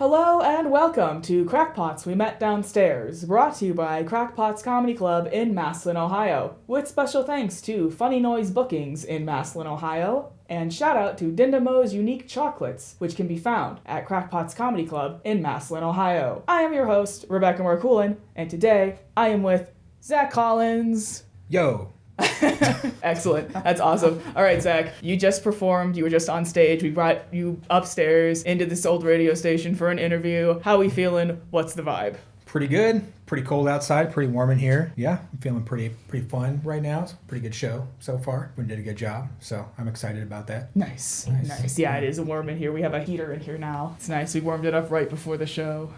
Hello and welcome to Krackpots We Met Downstairs, brought to you by Krackpots Comedy Club in Massillon, Ohio, with special thanks to Funny Noise Bookings in Massillon, Ohio, and shout out to Dindamo's Unique Chocolates, which can be found at Krackpots Comedy Club in Massillon, Ohio. I am your host, Rebecca Marcoulin, and today I am with Zach Collins. Yo. Excellent. That's awesome. All right, Zach, you just performed. You were just on stage. We brought you upstairs into this old radio station for an interview. How we feeling? What's the vibe? Pretty good. Pretty cold outside. Pretty warm in here. Yeah, I'm feeling pretty fun right now. It's a pretty good show so far. We did a good job, so I'm excited about that. Nice. Yeah, it is warm in here. We have a heater in here now. It's nice. We warmed it up right before the show.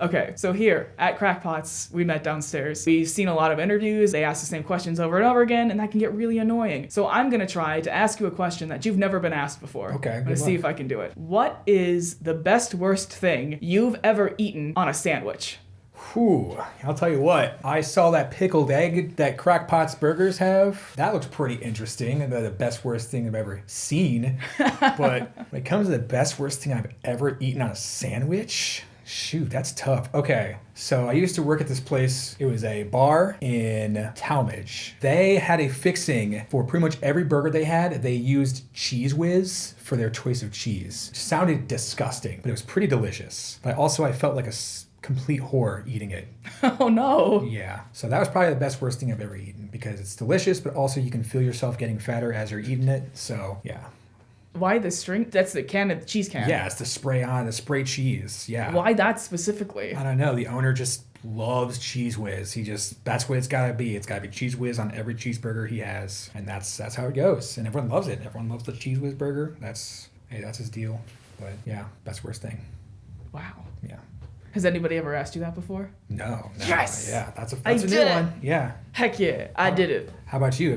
Okay, so here at Krackpots, we met downstairs. We've seen a lot of interviews. They ask the same questions over and over again, and that can get really annoying. So I'm going to try to ask you a question that you've never been asked before. Okay, I'm going to see if I can do it. What is the best, worst thing you've ever eaten on a sandwich? Whew, I'll tell you what. I saw that pickled egg that Krackpots burgers have. That looks pretty interesting. The best, worst thing I've ever seen. But when it comes to the best, worst thing I've ever eaten on a sandwich... Shoot, that's tough. Okay, so I used to work at this place. It was a bar in Talmadge. They had a fixing for pretty much every burger they had. They used Cheese Whiz for their choice of cheese. It sounded disgusting, but it was pretty delicious. But I felt like a complete whore eating it. Oh no. Yeah, so that was probably the best, worst thing I've ever eaten because it's delicious, but also you can feel yourself getting fatter as you're eating it. So yeah. Why the string? That's the cheese can. Yeah, it's the spray cheese. Yeah. Why that specifically? I don't know. The owner just loves Cheese Whiz. That's what it's gotta be. It's gotta be Cheese Whiz on every cheeseburger he has, and that's how it goes. And everyone loves it. Everyone loves the Cheese Whiz burger. That's his deal. But yeah, best worst thing. Wow. Yeah. Has anybody ever asked you that before? No. Yes. Yeah, that's a new one. Yeah. Heck yeah, I did it. How about you?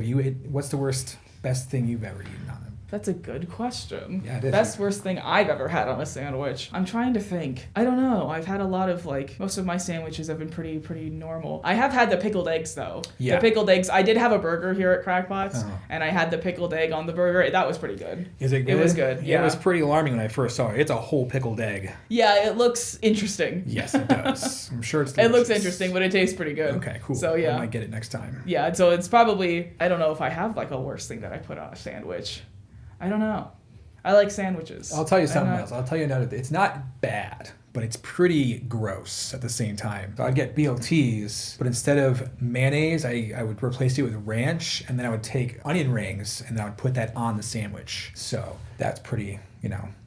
What's the best thing you've ever eaten on it? That's a good question. Yeah, it is. Best worst thing I've ever had on a sandwich. I'm trying to think. I don't know. I've had a lot of most of my sandwiches have been pretty normal. I have had the pickled eggs though. Yeah. The pickled eggs. I did have a burger here at Krackpots, and I had the pickled egg on the burger. That was pretty good. Is it good? It was good. Yeah. It was pretty alarming when I first saw it. It's a whole pickled egg. Yeah, it looks interesting. Yes, it does. I'm sure it's delicious. It looks interesting, but it tastes pretty good. Okay, cool. So yeah. I might get it next time. Yeah, so it's probably, I don't know if I have a worst thing that I put on a sandwich. I don't know. I like sandwiches. I'll tell you something else. I'll tell you another thing. It's not bad, but it's pretty gross at the same time. So I'd get BLTs, but instead of mayonnaise, I would replace it with ranch, and then I would take onion rings, and then I would put that on the sandwich. So that's pretty,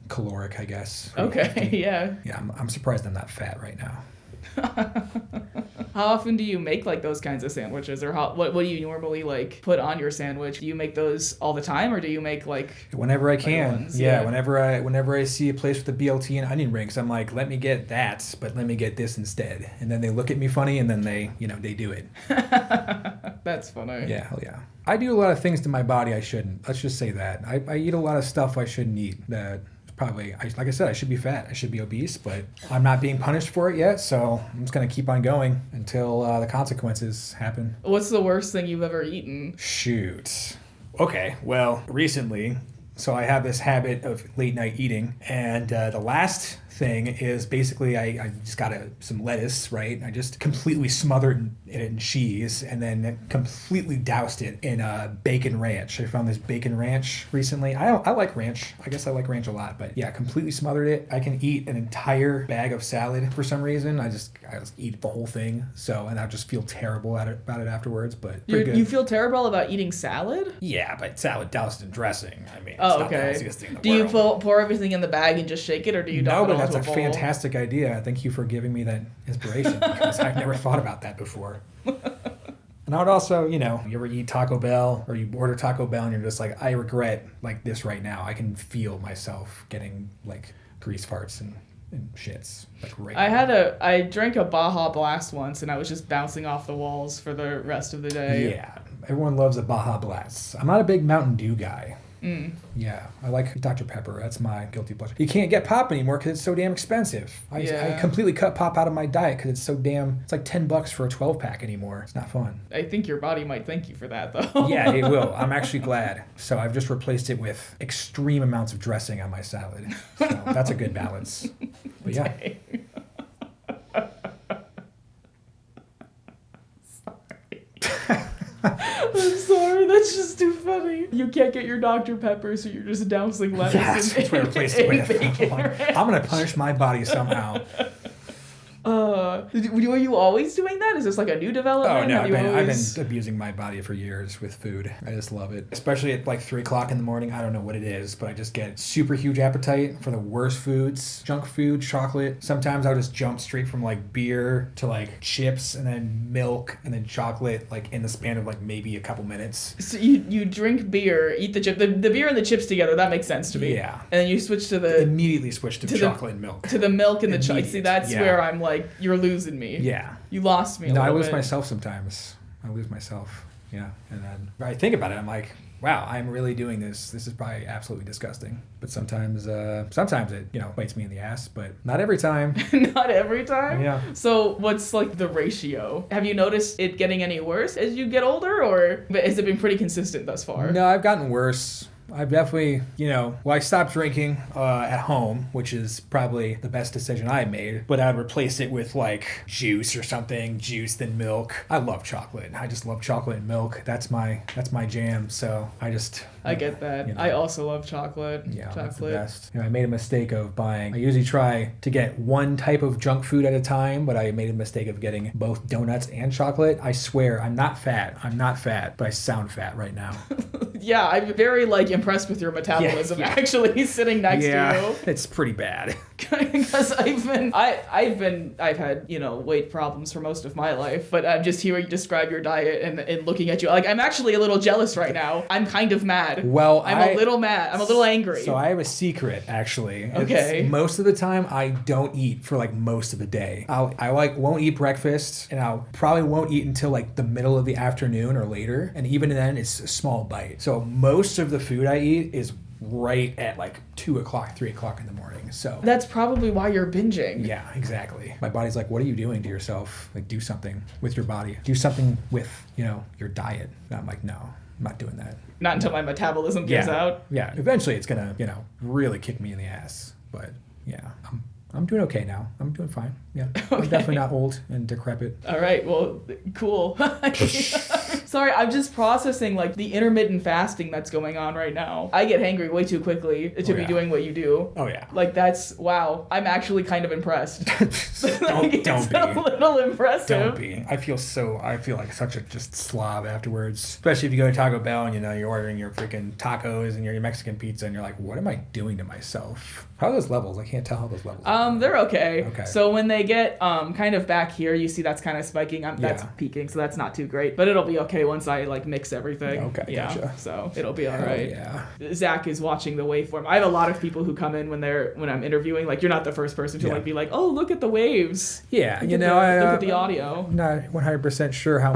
caloric, I guess. Okay, yeah. Yeah, I'm surprised I'm not fat right now. How often do you make those kinds of sandwiches, or what do you normally put on your sandwich? Do you make those all the time, or do you make whenever I can? Ones? Yeah, whenever I see a place with a BLT and onion rings, I'm like, let me get that, but let me get this instead. And then they look at me funny, and then they they do it. That's funny. Yeah, hell yeah. I do a lot of things to my body I shouldn't. Let's just say that. I eat a lot of stuff I shouldn't eat. That probably, like I said, I should be fat. I should be obese, but I'm not being punished for it yet, so I'm just going to keep on going until the consequences happen. What's the worst thing you've ever eaten? Shoot. Okay, well, recently, so I have this habit of late night eating, and the last thing is basically I just got some lettuce, right? I just completely smothered it in cheese and then completely doused it in bacon ranch. I found this bacon ranch recently. I like ranch. I guess I like ranch a lot, but yeah, completely smothered it. I can eat an entire bag of salad for some reason. I just eat the whole thing. So, and I just feel terrible about it afterwards, but pretty good. You feel terrible about eating salad? Yeah, but salad doused in dressing. I mean, it's not the healthiest thing in the do world. You pour everything in the bag and just shake it, or do you dump it No, but that's into a bowl? fantastic idea. Thank you for giving me that inspiration because I've never thought about that before. And I would also, you ever eat Taco Bell or you order Taco Bell and you're just like, I regret this right now. I can feel myself getting grease farts and shits right now. I drank a Baja Blast once and I was just bouncing off the walls for the rest of the day. Yeah, everyone loves a Baja Blast. I'm not a big Mountain Dew guy. Yeah, I like Dr. Pepper. That's my guilty pleasure. You can't get pop anymore because it's so damn expensive. I completely cut pop out of my diet because it's so damn. It's like $10 for a 12-pack anymore. It's not fun. I think your body might thank you for that, though. Yeah, it will. I'm actually glad. So I've just replaced it with extreme amounts of dressing on my salad. So that's a good balance. But yeah. I'm sorry, that's just too funny. You can't get your Dr. Pepper, so you're just dousing lettuce. Yeah, that's what I replaced it with. Bacon I'm going to punish my body somehow. Were you always doing that? Is this like a new development? Oh, no, Have I've been abusing my body for years with food. I just love it. Especially at like 3 o'clock in the morning. I don't know what it is, but I just get super huge appetite for the worst foods. Junk food, chocolate. Sometimes I'll just jump straight from like beer to like chips and then milk and then chocolate like in the span of like maybe a couple minutes. So you drink beer, eat the chip, the beer and the chips together, that makes sense to me. Yeah. And then you switch to the... Immediately switch to chocolate and milk. To the milk and the chocolate. See, that's where I'm like, you're losing me. Yeah. You lost me a No, little I lose bit. myself sometimes. Yeah. And then I think about it, I'm like, wow, I'm really doing this. This is probably absolutely disgusting. But sometimes it, bites me in the ass, but not every time. Not every time? Yeah. So what's like the ratio? Have you noticed it getting any worse as you get older, or has it been pretty consistent thus far? No, I've gotten worse. I've definitely, I stopped drinking at home, which is probably the best decision I made, but I'd replace it with like juice or something, juice then milk. I love chocolate. I just love chocolate and milk. That's my jam. So I get that. I also love chocolate. Yeah, chocolate. that's the best. I made a mistake of buying. I usually try to get one type of junk food at a time, but I made a mistake of getting both donuts and chocolate. I swear, I'm not fat, but I sound fat right now. Yeah, I'm very impressed with your metabolism. Yeah. Actually, sitting next to you. It's pretty bad. Because I've had weight problems for most of my life, but I'm just hearing you describe your diet and looking at you. Like, I'm actually a little jealous right now. I'm kind of mad. Well, I'm a little mad. I'm a little angry. So I have a secret, actually. Okay. Most of the time, I don't eat for most of the day. I won't eat breakfast, and I'll probably won't eat until the middle of the afternoon or later. And even then, it's a small bite. So most of the food I eat is right at 2 o'clock, 3 o'clock in the morning. So that's probably why you're binging. Yeah, exactly. My body's like, what are you doing to yourself? Do something with your body. Do something with, your diet. And I'm like, no, I'm not doing that. Not until my metabolism gives out. Yeah. Eventually it's gonna, really kick me in the ass. But yeah, I'm doing okay now. I'm doing fine. Yeah. Okay. I'm definitely not old and decrepit. All right. Well, cool. Sorry, I'm just processing the intermittent fasting that's going on right now. I get hangry way too quickly to be doing what you do. Oh yeah. That's wow. I'm actually kind of impressed. don't be. A little impressive. Don't be. I feel like such a just slob afterwards. Especially if you go to Taco Bell and you're ordering your freaking tacos and your Mexican pizza and you're like, what am I doing to myself? How are those levels? I can't tell how those levels are. They're okay. Okay. So when they get kind of back here, you see that's kind of spiking. That's peaking, so that's not too great. But it'll be okay once I mix everything. Okay, yeah, gotcha. So it'll be all right. Yeah. Zach is watching the waveform. I have a lot of people who come in when I'm interviewing. You're not the first person to be like, oh, look at the waves. Yeah, look at the audio. I'm not 100% sure how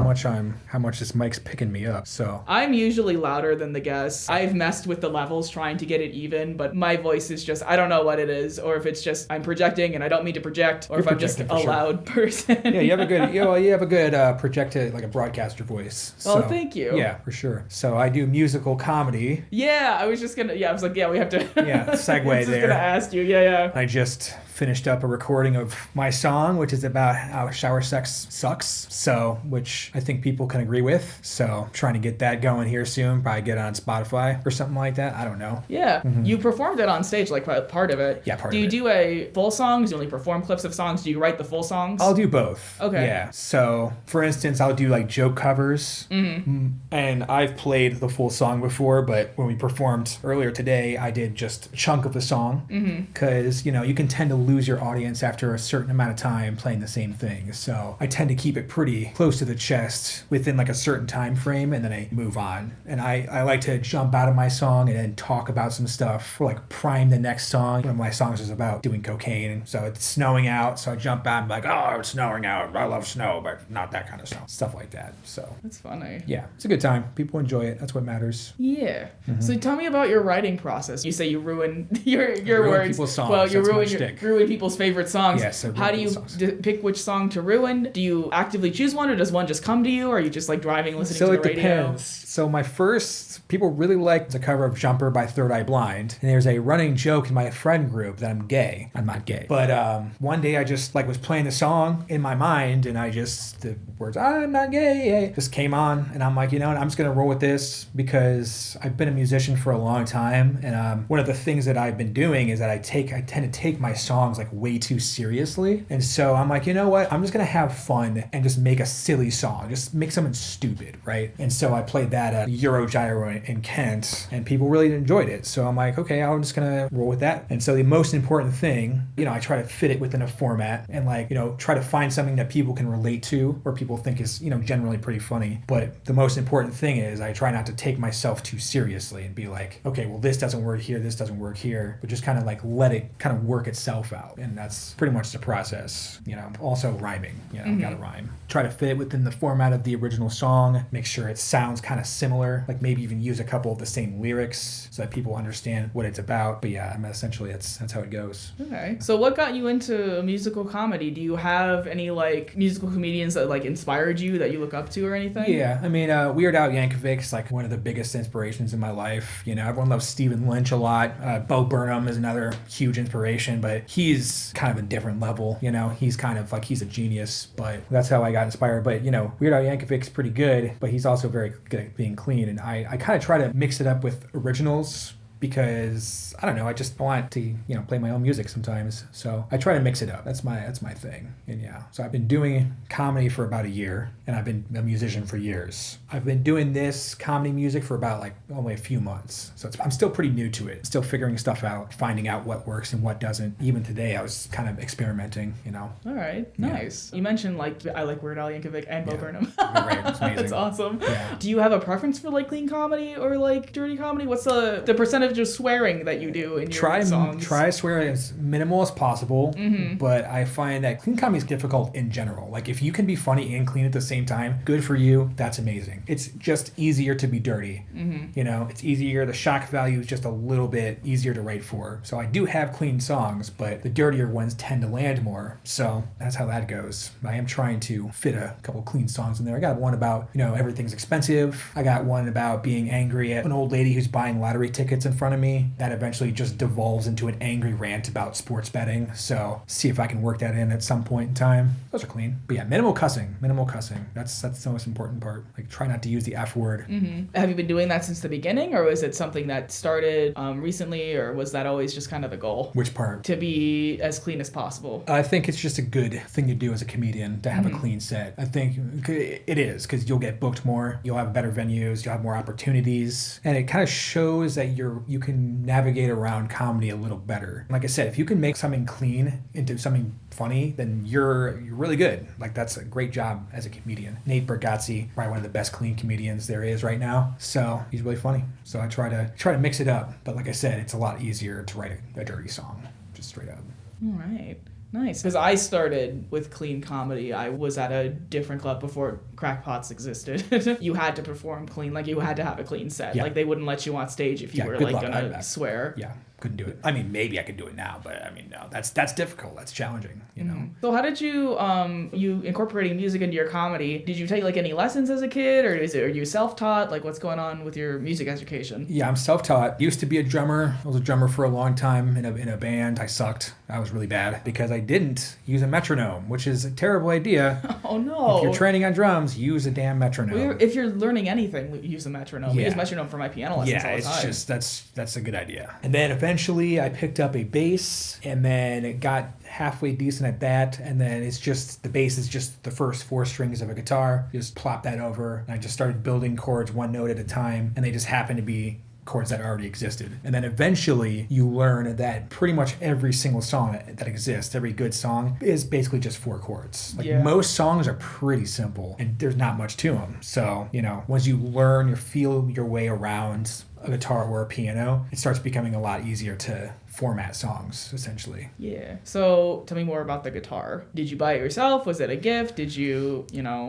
much this mic's picking me up. So I'm usually louder than the guests. I've messed with the levels trying to get it even, but my voice is just, I don't know what it is, or if it's just I'm projecting and I don't mean to project, or if I'm just a loud person. Yeah, you have a good projected a broadcaster voice. So, oh, thank you. Yeah, for sure. So I do musical comedy. Yeah, I was like, we have to. Segue I was there. Gonna ask you. Yeah. I just finished up a recording of my song, which is about how shower sex sucks. So, which I think people can agree with. So, trying to get that going here soon. Probably get it on Spotify or something like that. I don't know. Yeah. Mm-hmm. You performed it on stage, part of it. Yeah, part of it. Do you do a full songs? Do you only perform clips of songs? Do you write the full songs? I'll do both. Okay. Yeah. So, for instance, I'll do joke covers. Mm-hmm. And I've played the full song before, but when we performed earlier today, I did just a chunk of the song. Because, you can tend to lose your audience after a certain amount of time playing the same thing. So I tend to keep it pretty close to the chest within like a certain time frame, and then I move on. And I like to jump out of my song and then talk about some stuff, or like prime the next song. One of my songs is about doing cocaine, so it's snowing out, so I jump out and be like, oh, it's snowing out, I love snow, but not that kind of stuff like that. So That's funny. yeah, it's a good time. People enjoy it. That's what matters. Yeah. So tell me about your writing process. You say you ruin your Ruin words. people's songs. Well, you That's my ruin people's favorite songs. Yes, I ruin How do you people's songs. pick which song to ruin? Do you actively choose one, or does one just come to you? Or are you just like driving, listening So to it the radio? depends. So my first, people really liked the cover of Jumper by Third Eye Blind. And there's a running joke in my friend group that I'm gay. I'm not gay. But one day I just like was playing the song in my mind, and the words, I'm not gay, just came on. And I'm like, you know what, I'm just going to roll with this because I've been a musician for a long time. And one of the things that I've been doing is that I tend to take my songs like way too seriously. And so I'm like, you know what, I'm just going to have fun and just make a silly song. Just make something stupid, right? And so I played that at Eurogyro in Kent, and people really enjoyed it. So I'm like, okay, I'm just gonna roll with that. And so the most important thing, I try to fit it within a format and try to find something that people can relate to or people think is, generally pretty funny. But the most important thing is I try not to take myself too seriously and be like, okay, well, this doesn't work here, this doesn't work here, but just kind of like let it kind of work itself out. And that's pretty much the process. Also rhyming, gotta rhyme. Try to fit it within the format of the original song, make sure it sounds kind of similar, like maybe even use a couple of the same lyrics so that people understand what it's about. But yeah, essentially that's how it goes. Okay. So what got you into musical comedy? Do you have any like musical comedians that like inspired you that you look up to or anything? Yeah, I mean, Weird Al Yankovic's like one of the biggest inspirations in my life. Everyone loves Stephen Lynch a lot. Bo Burnham is another huge inspiration, but he's kind of a different level. He's kind of like, he's a genius, but that's how I got inspired. But Weird Al Yankovic's pretty good, but he's also very good at being clean. And I kind of try to mix it up with originals because I don't know, I just want to play my own music sometimes, so I try to mix it up. That's my thing. And yeah, so I've been doing comedy for about a year, and I've been a musician for years. I've been doing this comedy music for about like only a few months, so I'm still pretty new to it, still figuring stuff out, finding out what works and what doesn't. Even today I was kind of experimenting. All right, nice. You mentioned like I like Weird Al Yankovic and Bo Burnham. Right, it's amazing. That's awesome. Yeah. Do you have a preference for like clean comedy or like dirty comedy? What's the percentage of swearing that you do in your songs? Try swearing as minimal as possible, but I find that clean comedy is difficult in general. Like if you can be funny and clean at the same time, good for you, that's amazing. It's just easier to be dirty. It's easier, the shock value is just a little bit easier to write for. So I do have clean songs, but the dirtier ones tend to land more. So that's how that goes. I am trying to fit a couple clean songs in there. I got one about, everything's expensive. I got one about being angry at an old lady who's buying lottery tickets in front of me. That eventually just devolves into an angry rant about sports betting. So see if I can work that in at some point in time. Those are clean. But yeah, minimal cussing. That's the most important part. Like try not to use the F word. Have you been doing that since the beginning, or was it something that started recently, or was that always just kind of the goal? Which part? To be as clean as possible. I think it's just a good thing to do as a comedian to have a clean set. I think it is, because you'll get booked more, you'll have better venues, you'll have more opportunities, and it kind of shows that you can navigate around comedy a little better. Like I said, if you can make something clean into something funny, then you're really good. Like that's a great job as a comedian. Nate Bargatze, probably one of the best clean comedians there is right now. So he's really funny. So I try to mix it up. But like I said, it's a lot easier to write a dirty song, just straight up. All right. Nice. Because I started with clean comedy. I was at a different club before Krackpots existed. You had to perform clean. Like, you had to have a clean set. Yeah. Like, they wouldn't let you on stage if you were, like, gonna swear. Yeah. Couldn't do it. I mean, maybe I could do it now, but I mean, no, that's difficult. That's challenging, So how did you incorporating music into your comedy? Did you take like any lessons as a kid, or are you self-taught? Like, what's going on with your music education? Yeah, I'm self-taught. Used to be a drummer. I was a drummer for a long time in a band. I sucked. I was really bad because I didn't use a metronome, which is a terrible idea. Oh no. If you're training on drums, use a damn metronome. If you're learning anything, use a metronome. We use metronome for my piano lessons all the time. It's just that's a good idea. And then eventually I picked up a bass, and then it got halfway decent at that, and then the bass is just the first 4 strings of a guitar. Just plop that over, and I just started building chords one note at a time, and they just happen to be chords that already existed. And then eventually you learn that pretty much every single song that exists, every good song, is basically just 4 chords. Like most songs are pretty simple and there's not much to them. So, once you learn, you feel your way around a guitar or a piano, it starts becoming a lot easier to format songs, essentially. Yeah. So tell me more about the guitar. Did you buy it yourself? Was it a gift? Did you,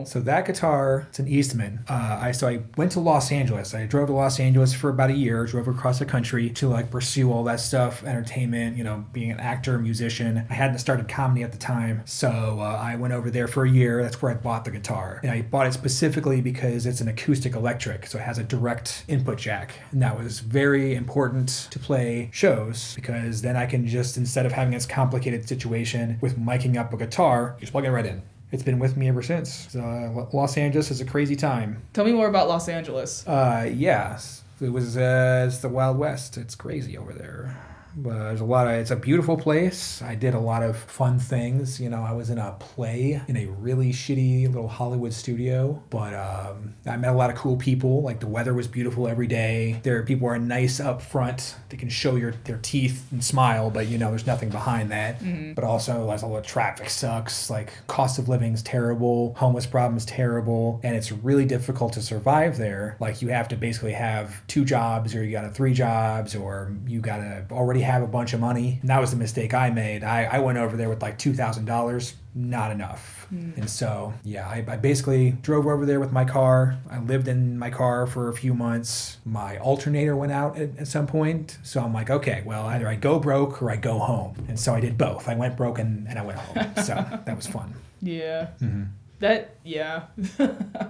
So that guitar, it's an Eastman. I went to Los Angeles. I drove to Los Angeles for about a year, drove across the country to like pursue all that stuff, entertainment, being an actor, musician. I hadn't started comedy at the time. So I went over there for a year. That's where I bought the guitar. And I bought it specifically because it's an acoustic electric. So it has a direct input jack. And that was very important to play shows because then I can just, instead of having this complicated situation with miking up a guitar, just plug it right in. It's been with me ever since. So, Los Angeles is a crazy time. Tell me more about Los Angeles. Yeah. It was it's the Wild West. It's crazy over there. There's it's a beautiful place. I did a lot of fun things. I was in a play in a really shitty little Hollywood studio, but I met a lot of cool people. Like the weather was beautiful every day. People are nice up front. They can show their teeth and smile, but there's nothing behind that. Mm-hmm. But also, like, all the traffic sucks. Like cost of living's terrible. Homeless problem's terrible. And it's really difficult to survive there. Like you have to basically have 2 jobs, or you got 3 jobs, or you got to already have a bunch of money. And that was the mistake I made. I went over there with like $2,000, not enough. And so, I basically drove over there with my car. I lived in my car for a few months. My alternator went out at some point. So I'm like, okay, well, either I go broke or I go home. And so I did both. I went broke and I went home. So that was fun. Yeah. Mm-hmm.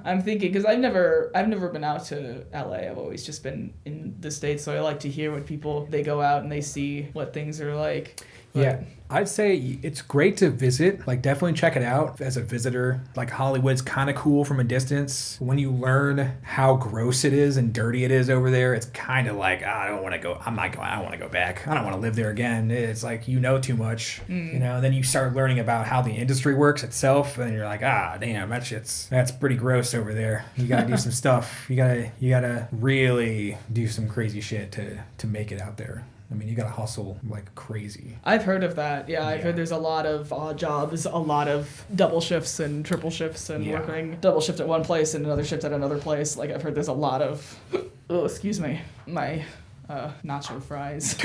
I'm thinking, because I've never been out to LA. I've always just been in the States, so I like to hear when they go out and they see what things are like. But I'd say it's great to visit. Like, definitely check it out as a visitor. Like, Hollywood's kind of cool from a distance. When you learn how gross it is and dirty it is over there, it's kind of like, I don't want to go. I don't want to go back. I don't want to live there again. It's like, too much. And then you start learning about how the industry works itself, and you're like, damn, that's pretty gross over there. You gotta do some stuff. You gotta really do some crazy shit to make it out there. I mean, you gotta hustle like crazy. I've heard of that. Yeah, I've heard there's a lot of odd jobs, a lot of double shifts and triple shifts, and working double shift at one place and another shift at another place. Like, I've heard there's a lot of, excuse me, my nacho fries.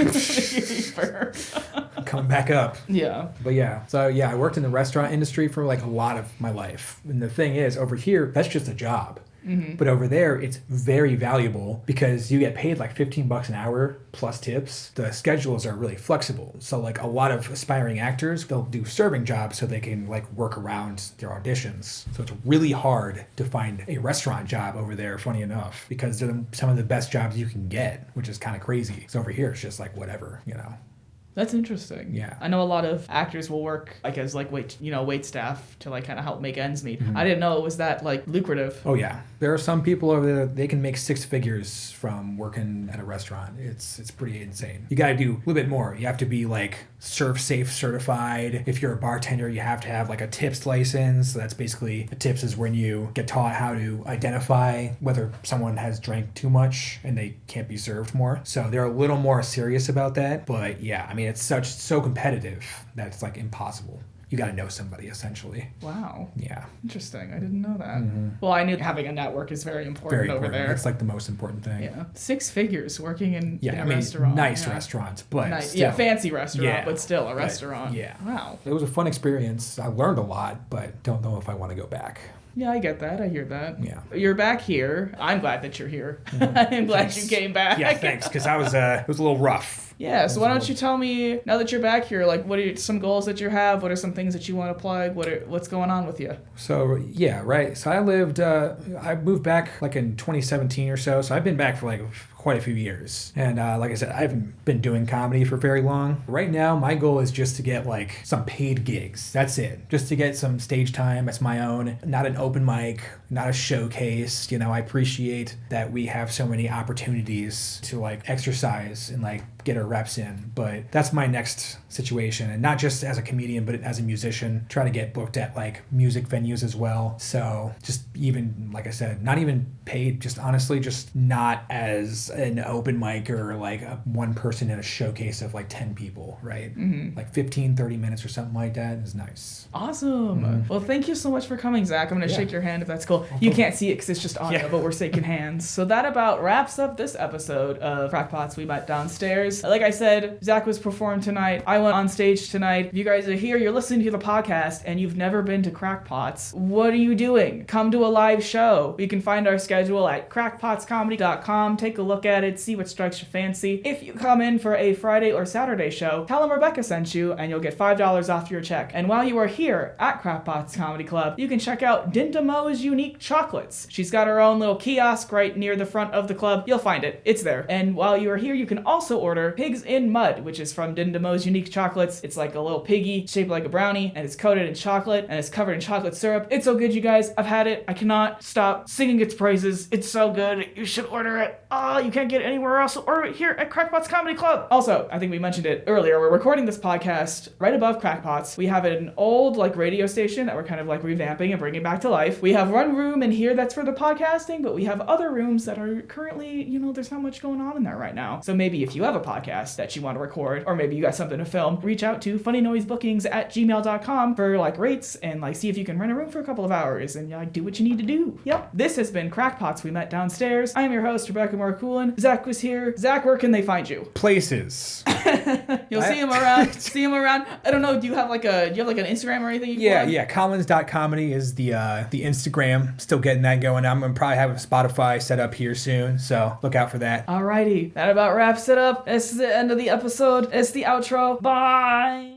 Coming back up. Yeah. But I worked in the restaurant industry for like a lot of my life. And the thing is, over here, that's just a job. Mm-hmm. But over there, it's very valuable because you get paid like $15 an hour plus tips. The schedules are really flexible. So like a lot of aspiring actors, they'll do serving jobs so they can like work around their auditions. So it's really hard to find a restaurant job over there, funny enough, because they're some of the best jobs you can get, which is kind of crazy. So over here, it's just like whatever. That's interesting. Yeah. I know a lot of actors will work like as like wait staff to like kind of help make ends meet. Mm-hmm. I didn't know it was that like lucrative. Oh yeah. There are some people over there, they can make 6 figures from working at a restaurant. It's pretty insane. You got to do a little bit more. You have to be like Serve Safe certified. If you're a bartender, you have to have like a tips license. So that's basically, a tips is when you get taught how to identify whether someone has drank too much and they can't be served more. So they're a little more serious about that. But yeah, I mean, it's so competitive that it's like impossible. You got to know somebody, essentially. Wow. Yeah. Interesting. I didn't know that. Mm-hmm. Well, I knew having a network is very important over there. It's like the most important thing. Yeah. 6 figures working in a restaurant. Nice restaurants, but nice. Still. Yeah, fancy restaurant, but still a restaurant. Yeah. Wow. It was a fun experience. I learned a lot, but don't know if I want to go back. Yeah, I get that. I hear that. Yeah. You're back here. I'm glad that you're here. Mm-hmm. I'm glad you came back. Yeah, thanks, because it was a little rough. Yeah, so why don't you tell me, now that you're back here, like, what are some goals that you have? What are some things that you want to plug? What's going on with you? So, yeah, right. So I moved back like in 2017 or so. So I've been back for like quite a few years. And like I said, I haven't been doing comedy for very long. Right now, my goal is just to get like some paid gigs. That's it. Just to get some stage time that's my own, not an open mic, not a showcase. I appreciate that we have so many opportunities to like exercise and like get our reps in. But that's my next situation, and not just as a comedian, but as a musician, try to get booked at like music venues as well. So just even, like I said, not even paid, just honestly, just not as an open mic or like one person in a showcase of like 10 people, right? Like 15, 30 minutes or something like that is nice. Awesome. Well, thank you so much for coming, Zach. I'm going to shake your hand if that's cool. You can't see it because it's just audio, but we're shaking hands. So that about wraps up this episode of Krackpots We Met Downstairs. Like I said, Zach was performed tonight. I went on stage tonight. If you guys are here, you're listening to the podcast, and you've never been to Krackpots, what are you doing? Come to a live show. You can find our schedule at krackpotscomedy.com. Take a look at it, see what strikes your fancy. If you come in for a Friday or Saturday show, tell them Rebecca sent you, and you'll get $5 off your check. And while you are here at Krackpots Comedy Club, you can check out Dinda Mo's Unique Chocolates. She's got her own little kiosk right near the front of the club. You'll find it. It's there. And while you are here, you can also order Pigs in Mud, which is from Dinda Mo's Unique Chocolates. It's like a little piggy shaped like a brownie, and it's coated in chocolate, and it's covered in chocolate syrup. It's so good, you guys. I've had it. I cannot stop singing its praises. It's so good. You should order it. Oh, you can't get it anywhere else. Order it here at Krackpots Comedy Club. Also, I think we mentioned it earlier. We're recording this podcast right above Krackpots. We have an old like radio station that we're kind of like revamping and bringing back to life. We have one room in here that's for the podcasting, but we have other rooms that are currently, there's not much going on in there right now. So maybe if you have a podcast that you want to record, or maybe you got something to film, reach out to funnynoisebookings@gmail.com for like rates and like see if you can rent a room for a couple of hours and like do what you need to do. Yep. This has been Krackpots We Met Downstairs. I am your host, Rebecca Marcoulin. Zach was here. Zach, where can they find you? Places. You'll see him around. See him around. I don't know. Do you have like an Instagram or anything? Yeah. Collins.comedy is the Instagram. Still getting that going. I'm gonna probably have a Spotify set up here soon, so look out for that. Alrighty. That about wraps it up. This is the end of the episode. It's the outro. Bye.